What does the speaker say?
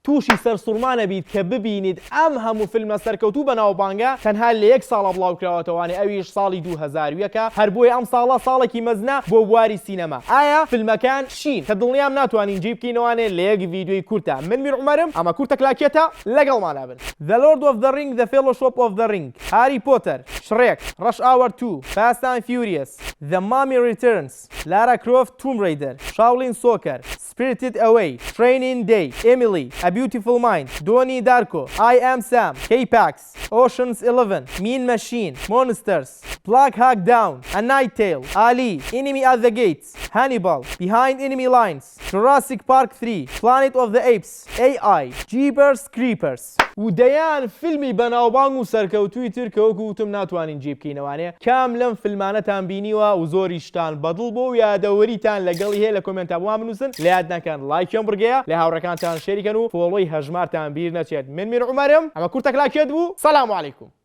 تووشی سەرسوڕمانە بیت کە ببینیت ئەم هەموو فیلمە سەرکەوتوو بەناوبانگە تەنها لە یەک ساڵە بڵاوکراوەتەوەوانێ ئەویش ساڵی 2001 هەر بۆیە ئەم ساڵە ساڵێکی مەزنە بۆ بواری سینەما. ئایا فیلمەکان چین کە دڵنیام ناتوانین جێ بکەینەوانێ لە یەک ڤیدیۆی کورتە. من میر عومەرم، ئەمە کورتە کلاکێتە، لەگەڵمانە بن. The Lord of the Ring, The Fellowship of the Ring، هاری پۆتەر، شڕێک، Rush Hour 2، Fast and Furious، The Mummy Returns، Lara Croft Tomb Raider، Shaolin Soccer، Spirited Away، Training Day، Emily، A Beautiful Mind، Donnie Darko، I Am Sam، K-Pax، Ocean's 11، Mean Machine، Monsters، Black Hawk Down، A Night Tale، Ali، Enemy at the Gates، Hannibal، Behind Enemy Lines، Jurassic Park 3، Planet of the Apes، AI، Jeepers Creepers. و دەیان فیلمی بەناوبانگ و سەرکەوتووی تر کە وەکو وتم ناتوانین جێ بکەینەوانێ کام لەم فیلمانەتان بینیوە و زۆریشتان بەدڵ بۆ و یادەوەریتان لەگەڵی هەیە لە کۆمنتە بۆمان بنووسن. لە یاد نەکەن لایکیان بڕگەیە، لە هاوڕەکانتان شێریکەن و فۆڵۆی هەژمارتان بیر نەچێت. من میر عومەرم، ئەمە کورتە کلاکێت بوو. سەلام عەلەیکوم.